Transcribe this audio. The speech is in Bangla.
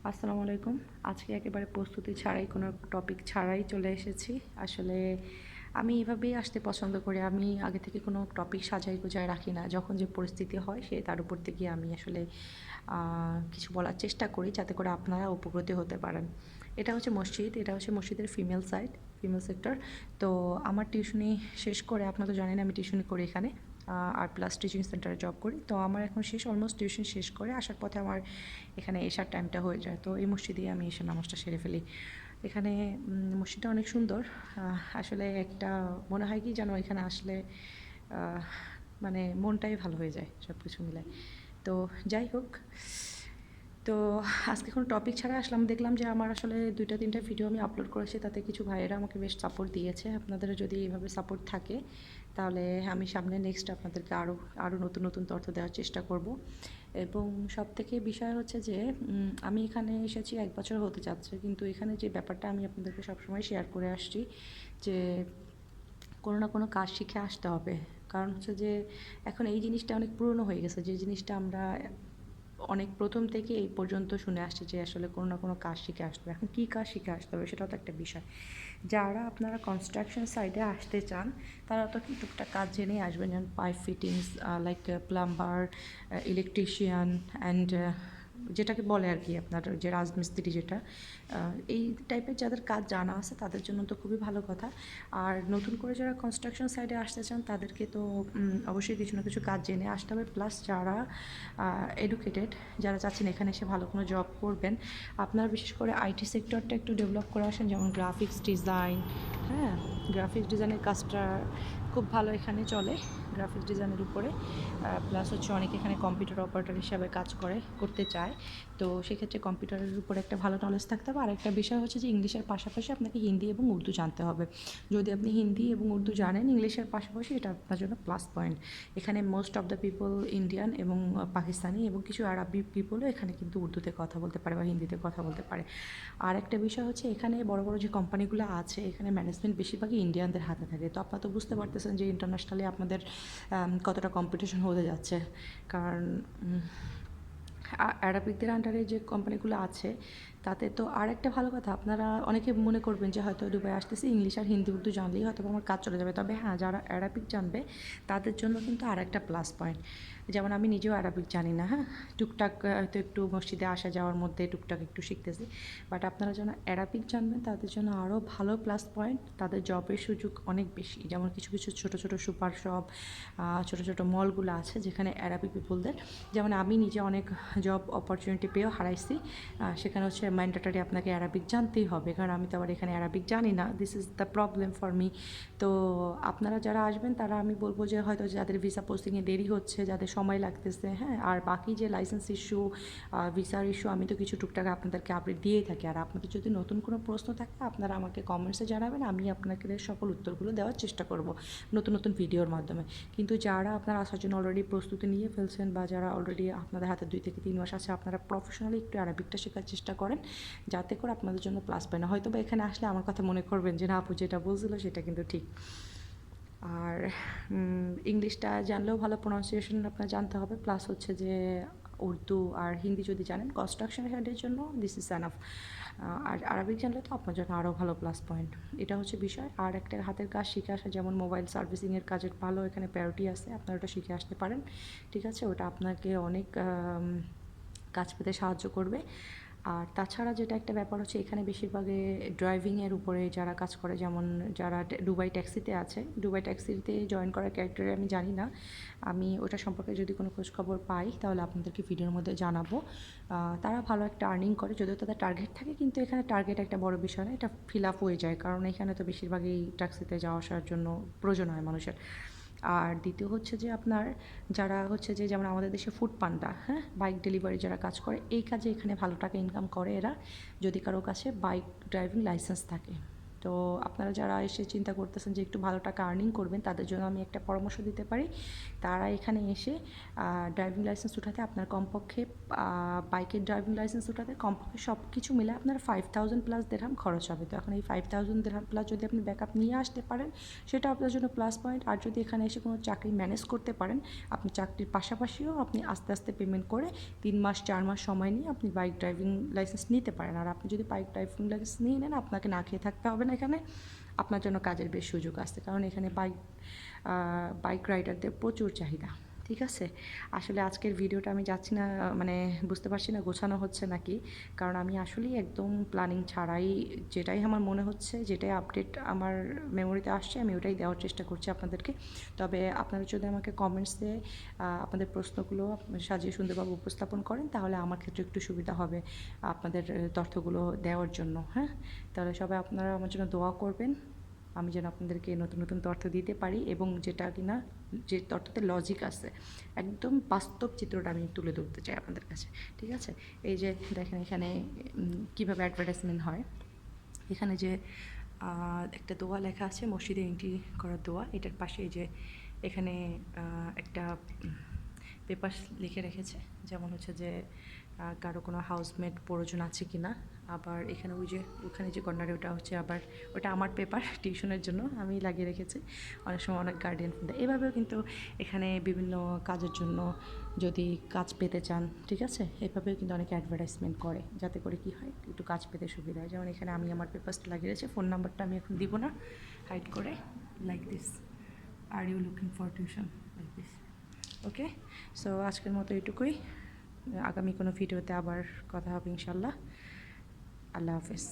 আসসালামু আলাইকুম। আজকে একেবারে প্রস্তুতি ছাড়াই কোনো টপিক ছাড়াই চলে এসেছি। আসলে আমি এভাবেই আসতে পছন্দ করি। আমি আগে থেকে কোনো টপিক সাজাই গোছায় রাখি না। যখন যে পরিস্থিতি হয় তার উপর থেকে আমি আসলে কিছু বলার চেষ্টা করি যাতে করে আপনারা উপকৃত হতে পারেন। এটা হচ্ছে মসজিদ, এটা হচ্ছে মসজিদের ফিমেল সাইড, ফিমেল সেক্টর। তো আমার টিউশনি শেষ করে, আপনারা তো জানেন আমি টিউশনি করি এখানে, আর প্লাস টিচিং সেন্টারে জব করি। তো আমার এখন শেষ, অলমোস্ট টিউশন শেষ করে আসার পথে আমার এখানে এশার টাইমটা হয়ে যায়। তো এই মসজিদেই আমি এশার নামাজটা সেরে ফেলি। এখানে মসজিদটা অনেক সুন্দর। আসলে একটা মনে হয় কি যেন এখানে আসলে মানে মনটাই ভালো হয়ে যায় সব কিছু মিলে। তো যাই হোক, তো আজকে কোনো টপিক ছাড়া আসলাম। দেখলাম যে আমার আসলে 2-3টা ভিডিও আমি আপলোড করেছি, তাতে কিছু ভাইয়েরা আমাকে বেশ সাপোর্ট দিয়েছে। আপনাদেরও যদি এইভাবে সাপোর্ট থাকে তাহলে আমি সামনে নেক্সট আপনাদেরকে আরও আরও নতুন নতুন তথ্য দেওয়ার চেষ্টা করব। এবং সবথেকে বিষয় হচ্ছে যে আমি এখানে এসেছি 1 বছর হতে যাচ্ছে, কিন্তু এখানে যে ব্যাপারটা আমি আপনাদেরকে সবসময় শেয়ার করে আসছি যে কোনো না কোনো কাজ শিখে আসতে হবে। কারণ হচ্ছে যে এখন এই জিনিসটা অনেক পুরনো হয়ে গেছে, যে জিনিসটা আমরা অনেক প্রথম থেকে এই পর্যন্ত শুনে আসছি যে আসলে কোনো না কোনো কাজ শিখে আসতে হবে। এখন কী কাজ শিখে আসতে হবে সেটাও তো একটা বিষয়। যারা আপনারা কনস্ট্রাকশন সাইডে আসতে চান তারা তো কি টুকটাক কাজ জেনেই আসবেন, যেমন pipe fittings, like plumber, electrician and যেটাকে বলে আর কি আপনার যে রাজমিস্ত্রি, যেটা এই টাইপের যাদের কাজ জানা আছে তাদের জন্য তো খুবই ভালো কথা। আর নতুন করে যারা কনস্ট্রাকশন সাইডে আসতে চান তাদেরকে তো অবশ্যই কিছু না কিছু কাজ জেনে আসতে হবে। প্লাস যারা এডুকেটেড, যারা চাচ্ছেন এখানে এসে ভালো কোনো জব করবেন, আপনারা বিশেষ করে আইটি সেক্টরটা একটু ডেভেলপ করে আসেন, যেমন গ্রাফিক্স ডিজাইন। হ্যাঁ, গ্রাফিক্স ডিজাইনের কাজটা খুব ভালো এখানে চলে, গ্রাফিক্স ডিজাইনের উপরে। প্লাস হচ্ছে অনেকে এখানে কম্পিউটার অপারেটর হিসাবে কাজ করতে চায়। তো সেক্ষেত্রে কম্পিউটারের উপরে একটা ভালো নলেজ থাকতে হবে। আর একটা বিষয় হচ্ছে যে ইংলিশের পাশাপাশি আপনাকে হিন্দি এবং উর্দু জানতে হবে। যদি আপনি হিন্দি এবং উর্দু জানেন ইংলিশের পাশাপাশি, এটা আপনার জন্য প্লাস পয়েন্ট। এখানে most of the people Indian এবং পাকিস্তানি এবং কিছু আরবি পিপলও এখানে কিন্তু উর্দুতে কথা বলতে পারে বা হিন্দিতে কথা বলতে পারে। আর একটা বিষয় হচ্ছে এখানে বড় বড় যে কোম্পানিগুলো আছে, এখানে ম্যানেজমেন্ট বেশিরভাগই ইন্ডিয়ানদের হাতে থাকে। তো আপনারা তো বুঝতে পারতেছেন যে ইন্টারন্যাশনালি আপনাদের কতটা কম্পিটিশন হতে যাচ্ছে। কারণ অ্যারাবিকদের আন্ডারে যে কোম্পানিগুলো আছে তাতে তো আর একটা ভালো কথা, আপনারা অনেকে মনে করবেন যে হয়তো দুবাই আসতেছি ইংলিশ আর হিন্দি উর্দু জানলেই হয়তো আমার কাজ চলে যাবে। তবে হ্যাঁ, যারা অ্যারাবিক জানবে তাদের জন্য কিন্তু আর একটা প্লাস পয়েন্ট। যেমন আমি নিজেও অ্যারাবিক জানি না, হ্যাঁ, টুকটাক হয়তো একটু মসজিদে আসা যাওয়ার মধ্যে টুকটাক একটু শিখতেছি। বাট আপনারা যারা অ্যারাবিক জানবেন তাদের জন্য আরও ভালো প্লাস পয়েন্ট, তাদের জবের সুযোগ অনেক বেশি। যেমন কিছু কিছু ছোটো ছোটো সুপার শপ, ছোটো ছোটো মলগুলো আছে যেখানে অ্যারাবিক পিপলদের, যেমন আমি নিজে অনেক জব অপরচুনিটি পেয়েও হারাইছি। সেখানে হচ্ছে ম্যান্ডেটরি আপনাকে অ্যারাবিক জানতেই হবে, কারণ আমি তো আবার এখানে অ্যারাবিক জানি না। This is the problem for me. তো আপনারা যারা আসবেন তারা আমি বলবো যে হয়তো যাদের ভিসা পোস্টিংয়ে দেরি হচ্ছে, যাদের সময় লাগতেছে, হ্যাঁ, আর বাকি যে লাইসেন্স ইস্যু, ভিসার ইস্যু, আমি তো কিছু টুকটাক আপনাদেরকে আপডেট দিয়েই থাকি। আর আপনাদের যদি নতুন কোনো প্রশ্ন থাকে আপনারা আমাকে কমেন্টসে জানাবেন, আমি আপনাকে সকল উত্তরগুলো দেওয়ার চেষ্টা করব নতুন নতুন ভিডিওর মাধ্যমে। কিন্তু যারা আপনারা আসার জন্য অলরেডি প্রস্তুতি নিয়ে ফেলছেন বা যারা অলরেডি আপনাদের হাতে 2 থেকে 3 মাস আছে, আপনারা প্রফেশনালি একটু অ্যারাবিকটা শেখার চেষ্টা করেন যাতে করে আপনাদের জন্য প্লাস পায় না। হয়তো বা এখানে আসলে আমার কথা মনে করবেন যে না আপু যেটা বলছিল সেটা কিন্তু ঠিক। আর ইংলিশটা জানলেও ভালো প্রোনাউন্সিয়েশন আপনার জানতে হবে। প্লাস হচ্ছে যে উর্দু আর হিন্দি যদি জানেন কনস্ট্রাকশন সাইডের জন্য দিস ইজ এনাফ। আর আরবিক জানলে তো আপনার জন্য আরও ভালো প্লাস পয়েন্ট। এটা হচ্ছে বিষয়। আর একটা হাতের কাজ শিখে আসা, যেমন মোবাইল সার্ভিসিংয়ের কাজের ভালো এখানে প্রায়োরিটি আছে, আপনারা ওটা শিখে আসতে পারেন। ঠিক আছে, ওটা আপনাকে অনেক কাজ পেতে সাহায্য করবে। আর তাছাড়া যেটা একটা ব্যাপার হচ্ছে এখানে বেশিরভাগে ড্রাইভিংয়ের উপরে যারা কাজ করে, যেমন যারা দুবাই ট্যাক্সিতে আছে, দুবাই ট্যাক্সিতে জয়েন করার ক্যারেক্টারে আমি জানি না, আমি ওটা সম্পর্কে যদি কোনো খোঁজখবর পাই তাহলে আপনাদেরকে ভিডিওর মধ্যে জানাবো। তারা ভালো একটা আর্নিং করে, যদিও তাদের টার্গেট থাকে, কিন্তু এখানে টার্গেট একটা বড় বিষয় না, এটা ফিল আপ হয়ে যায়, কারণ এখানে তো বেশিরভাগই ট্যাক্সিতে যাওয়া আসার জন্য প্রয়োজন হয় মানুষের। আর দ্বিতীয় হচ্ছে যে আপনার যারা হচ্ছে যে যেমন আমাদের দেশে ফুড পান্ডা, হ্যাঁ, বাইক ডেলিভারি যারা কাজ করে, এই কাজে এখানে ভালো টাকা ইনকাম করে এরা, যদি কারো কাছে বাইক ড্রাইভিং লাইসেন্স থাকে। তো আপনারা যারা এসে চিন্তা করতেছেন যে একটু ভালো টাকা আর্নিং করবেন, তাদের জন্য আমি একটা পরামর্শ দিতে পারি। তারা এখানে এসে ড্রাইভিং লাইসেন্স উঠাতে আপনার কমপক্ষে বাইকের ড্রাইভিং লাইসেন্স উঠাতে কমপক্ষে সব কিছু মিলে আপনার 5000 প্লাস দিরহাম খরচ হবে। তো এখন এই 5000 দিরহাম প্লাস যদি আপনি ব্যাকআপ নিয়ে আসতে পারেন, সেটা আপনার জন্য প্লাস পয়েন্ট। আর যদি এখানে এসে কোনো চাকরি ম্যানেজ করতে পারেন, আপনি চাকরির পাশাপাশিও আপনি আস্তে আস্তে পেমেন্ট করে 3 মাস 4 মাস সময় নিয়ে আপনি বাইক ড্রাইভিং লাইসেন্স নিতে পারেন। আর আপনি যদি বাইক ড্রাইভিং লাইসেন্স নিয়ে নেন, আপনাকে না খেয়ে থাকতে হবে না এখানে। আপনার জন্য কাজের বেশ সুযোগ আছে, কারণ এখানে বাইক রাইডারদের প্রচুর চাহিদা। ঠিক আছে, আসলে আজকের ভিডিওটা আমি যাচ্ছি না, মানে বুঝতে পারছি না গোছানো হচ্ছে নাকি, কারণ আমি আসলেই একদম প্ল্যানিং ছাড়াই যেটাই আমার মনে হচ্ছে, যেটাই আপডেট আমার মেমোরিতে আসছে, আমি ওটাই দেওয়ার চেষ্টা করছি আপনাদেরকে। তবে আপনারা যদি আমাকে কমেন্টসে আপনাদের প্রশ্নগুলো সাজিয়ে সুন্দরভাবে উপস্থাপন করেন, তাহলে আমার ক্ষেত্রে একটু সুবিধা হবে আপনাদের তথ্যগুলো দেওয়ার জন্য। হ্যাঁ, তাহলে সবাই আপনারা আমার জন্য দোয়া করবেন, আমি যেন আপনাদেরকে নতুন নতুন তথ্য দিতে পারি, এবং যেটা কিনা যে তথ্যতে লজিক আছে, একদম বাস্তব চিত্রটা আমি তুলে ধরতে চাই আপনাদের কাছে। ঠিক আছে, এই যে দেখেন এখানে কীভাবে অ্যাডভার্টাইজমেন্ট হয়। এখানে যে একটা দোয়া লেখা আছে, মসজিদে এন্ট্রি করার দোয়া, এটার পাশে এই যে এখানে একটা পেপার লিখে রেখেছে, যেমন হচ্ছে যে কারো কোনো হাউসমেট প্রয়োজন আছে কি না। আবার এখানে ওখানে যে কর্নারে ওটা হচ্ছে আবার ওটা আমার পেপার টিউশনের জন্য আমি লাগিয়ে রেখেছি। অনেক সময় অনেক গার্ডিয়ান দেয়। এভাবেও কিন্তু এখানে বিভিন্ন কাজের জন্য যদি কাজ পেতে চান, ঠিক আছে, এভাবেও কিন্তু অনেকে অ্যাডভার্টাইজমেন্ট করে, যাতে করে কি হয় একটু কাজ পেতে সুবিধা হয়। যেমন এখানে আমি আমার পেপারসটা লাগিয়ে রেখেছি, ফোন নাম্বারটা আমি এখন দিব না, হাইড করে like this, are you looking for tuition, like this. Okay, so আজকের মতো এটুকুই। আগামী কোনো ভিডিওতে আবার কথা হবে ইনশাল্লাহ। আল্লাহ হাফেজ।